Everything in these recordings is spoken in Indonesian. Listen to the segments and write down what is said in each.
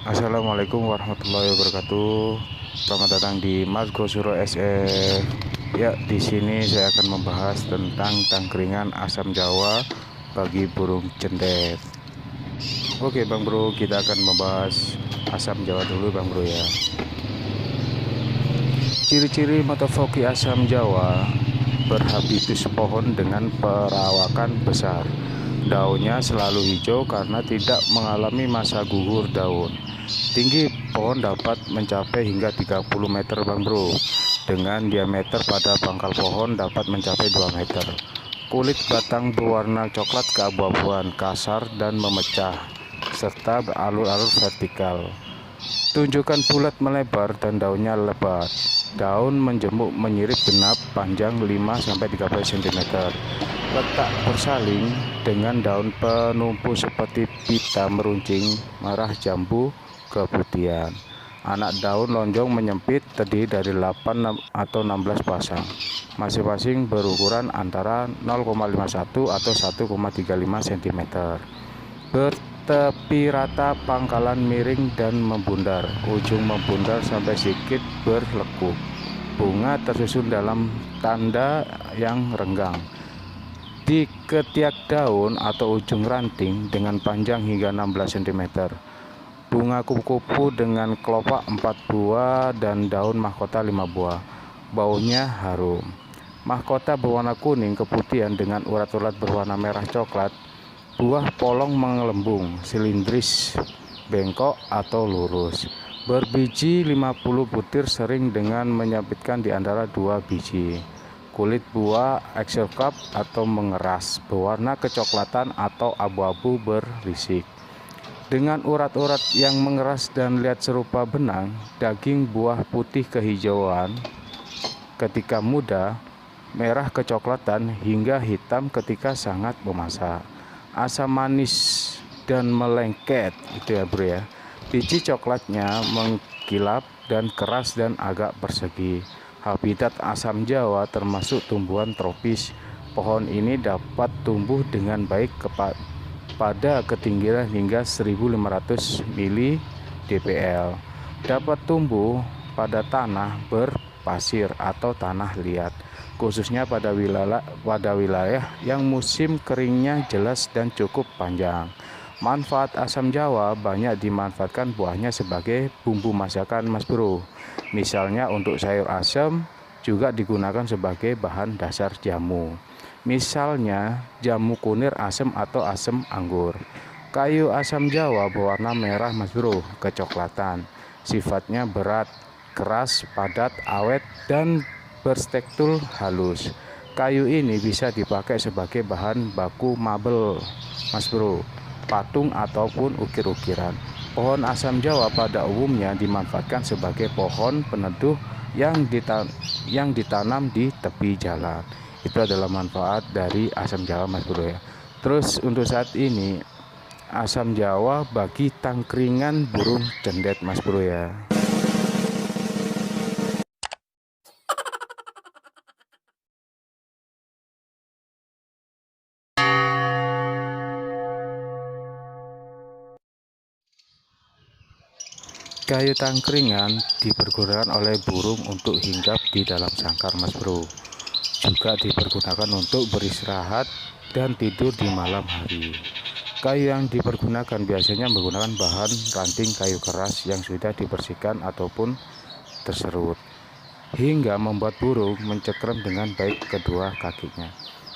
Assalamualaikum warahmatullahi wabarakatuh. Selamat datang di Mas Gosuro SF. Ya, di sini saya akan membahas tentang tangkringan asam Jawa bagi burung cendet. Oke, Bang Bro, kita akan membahas asam Jawa dulu, Bang Bro ya. Ciri-ciri motofoki asam Jawa: berhabitus pohon dengan perawakan besar. Daunnya selalu hijau karena tidak mengalami masa gugur daun. Tinggi pohon dapat mencapai hingga 30 meter, Bang Bro. Dengan diameter pada pangkal pohon dapat mencapai 2 meter. Kulit batang berwarna coklat keabu-abuan, kasar dan memecah, serta beralur-alur vertikal. Tunjukkan bulat melebar dan daunnya lebat. Daun menjemuk menyirip genap, panjang 5-13 cm. Letak bersaling dengan daun penumpu seperti pita meruncing, merah jambu, keputihan. Anak daun lonjong menyempit, terdiri dari 8 atau 16 pasang. Masing-masing berukuran antara 0,51 atau 1,35 cm. Bertepi rata, pangkalan miring dan membundar. Ujung membundar sampai sedikit berlekuk. Bunga tersusun dalam tanda yang renggang. Di ketiak daun atau ujung ranting dengan panjang hingga 16 cm. Bunga kupu-kupu dengan kelopak 4 buah dan daun mahkota 5 buah. Baunya harum. Mahkota berwarna kuning keputihan dengan urat-urat berwarna merah coklat. Buah polong menggelembung, silindris, bengkok atau lurus. Berbiji 50 butir, sering dengan menyempitkan di antara 2 biji. Kulit buah excel cup atau mengeras, berwarna kecoklatan atau abu-abu berisik. Dengan urat-urat yang mengeras dan lihat serupa benang, daging buah putih kehijauan ketika muda, merah kecoklatan hingga hitam ketika sangat memasak. Asam manis dan melengket, itu ya bro ya. Biji coklatnya mengkilap dan keras dan agak persegi. Habitat asam Jawa termasuk tumbuhan tropis. Pohon ini dapat tumbuh dengan baik pada ketinggian hingga 1500 mdpl. Dapat tumbuh pada tanah berpasir atau tanah liat, khususnya pada wilayah yang musim keringnya jelas dan cukup panjang. Manfaat asam Jawa: banyak dimanfaatkan buahnya sebagai bumbu masakan, Mas Bro. Misalnya untuk sayur asam, juga digunakan sebagai bahan dasar jamu. Misalnya jamu kunir asam atau asam anggur. Kayu asam Jawa berwarna merah, Mas Bro, kecoklatan. Sifatnya berat, keras, padat, awet, dan bertekstur halus. Kayu ini bisa dipakai sebagai bahan baku mabel, Mas Bro, patung ataupun ukir-ukiran. Pohon asam Jawa pada umumnya dimanfaatkan sebagai pohon peneduh yang ditanam di tepi jalan. Itu adalah manfaat dari asam Jawa, Mas Bro ya. Terus untuk saat ini asam Jawa bagi tangkringan burung cendet, Mas Bro ya. Kayu tangkringan dipergunakan oleh burung untuk hinggap di dalam sangkar, Mas Bro. Juga dipergunakan untuk beristirahat dan tidur di malam hari. Kayu yang dipergunakan biasanya menggunakan bahan ranting kayu keras yang sudah dibersihkan ataupun terserut, hingga membuat burung mencekrem dengan baik kedua kakinya.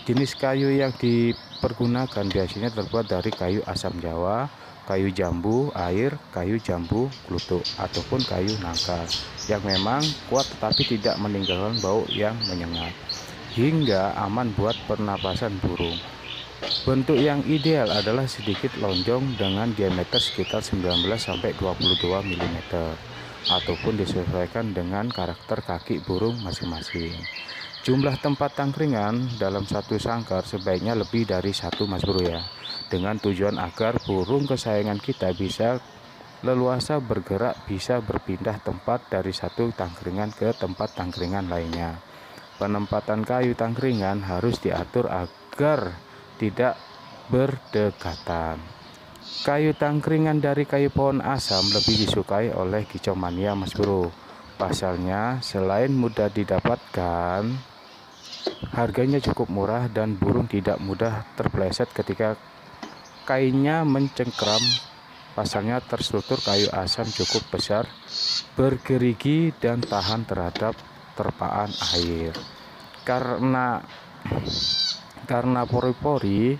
Jenis kayu yang dipergunakan biasanya terbuat dari kayu asam Jawa, kayu jambu air, kayu jambu kluthuk, ataupun kayu nangka yang memang kuat tetapi tidak meninggalkan bau yang menyengat, hingga aman buat pernapasan burung. Bentuk yang ideal adalah sedikit lonjong dengan diameter sekitar 19-22 mm, ataupun disesuaikan dengan karakter kaki burung masing-masing. Jumlah tempat tangkringan dalam satu sangkar sebaiknya lebih dari satu, Mas Bro ya, dengan tujuan agar burung kesayangan kita bisa leluasa bergerak, bisa berpindah tempat dari satu tangkringan ke tempat tangkringan lainnya. Penempatan kayu tangkringan harus diatur agar tidak berdekatan. Kayu tangkringan dari kayu pohon asam lebih disukai oleh kicau mania, Mas Bro. Pasalnya, selain mudah didapatkan, harganya cukup murah dan burung tidak mudah terpeleset ketika kainnya mencengkram. Pasalnya, terstruktur kayu asam cukup besar, bergerigi dan tahan terhadap terpaan air. Karena pori-pori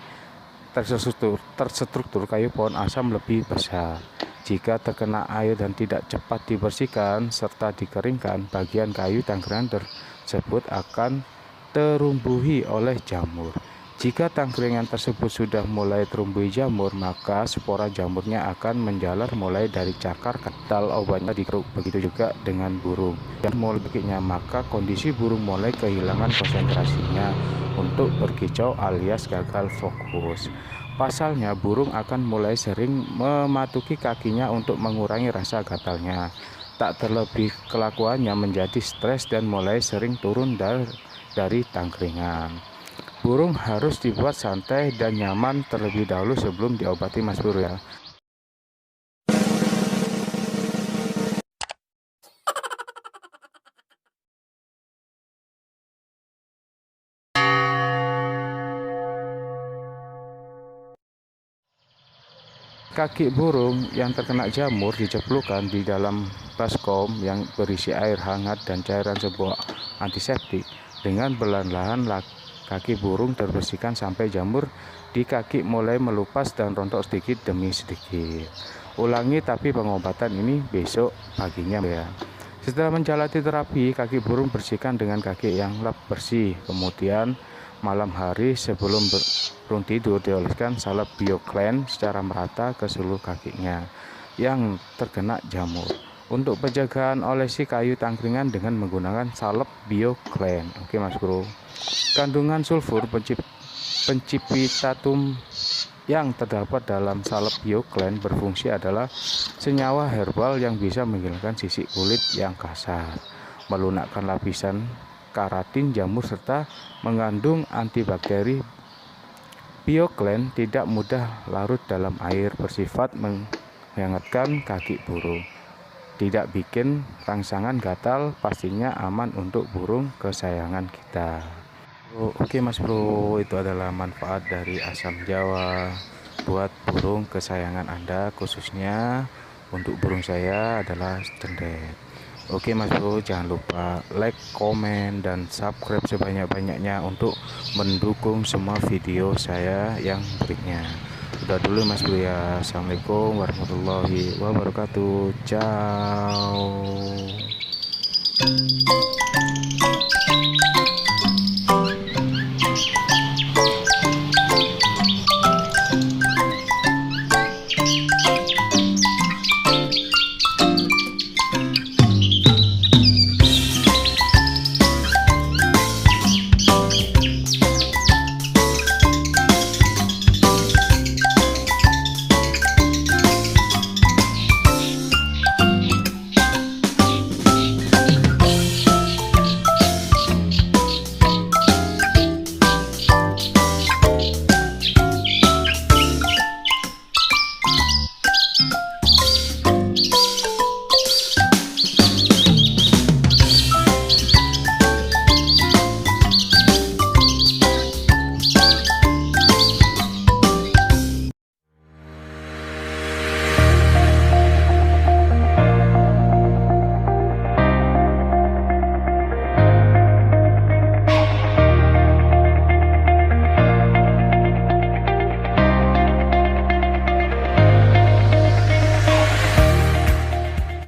terstruktur kayu pohon asam lebih besar. Jika terkena air dan tidak cepat dibersihkan serta dikeringkan, bagian kayu tangkringan tersebut akan terumbuhi oleh jamur. Jika tangkringan tersebut sudah mulai terumbuhi jamur, maka spora jamurnya akan menjalar mulai dari cakar kental obatnya dikeruk. Begitu juga dengan burung. Dan mulai begini, maka kondisi burung mulai kehilangan konsentrasinya untuk berkicau alias gagal fokus. Pasalnya, burung akan mulai sering mematuki kakinya untuk mengurangi rasa gatalnya. Tak terlebih kelakuannya menjadi stres dan mulai sering turun dari tangkringan. Burung harus dibuat santai dan nyaman terlebih dahulu sebelum diobati, Mas Bro ya. Kaki burung yang terkena jamur diceplokkan di dalam baskom yang berisi air hangat dan cairan sebuah antiseptik. Dengan perlahan-lahan kaki burung terbersihkan sampai jamur di kaki mulai melupas dan rontok sedikit demi sedikit. Ulangi tapi pengobatan ini besok paginya ya. Setelah menjalani terapi, kaki burung bersihkan dengan kaki yang lap bersih. Kemudian malam hari sebelum burung tidur dioleskan salep BioClean secara merata ke seluruh kakinya yang terkena jamur. Untuk penjagaan olesi kayu tangkringan dengan menggunakan salep BioClean. Oke Mas Bro. Kandungan sulfur pencipitatum yang terdapat dalam salep BioClean berfungsi adalah senyawa herbal yang bisa menghilangkan sisik kulit yang kasar, melunakkan lapisan keratin jamur serta mengandung antibakteri. BioClean tidak mudah larut dalam air, bersifat menghangatkan kaki burung, tidak bikin rangsangan gatal, pastinya aman untuk burung kesayangan kita. Oke Mas Bro, itu adalah manfaat dari asam jawa buat burung kesayangan Anda, khususnya untuk burung saya adalah cendet. Oke Mas Bro, jangan lupa like, komen, dan subscribe sebanyak-banyaknya untuk mendukung semua video saya yang berikutnya. Udah dulu Mas Bro ya. Assalamualaikum warahmatullahi wabarakatuh. Ciao.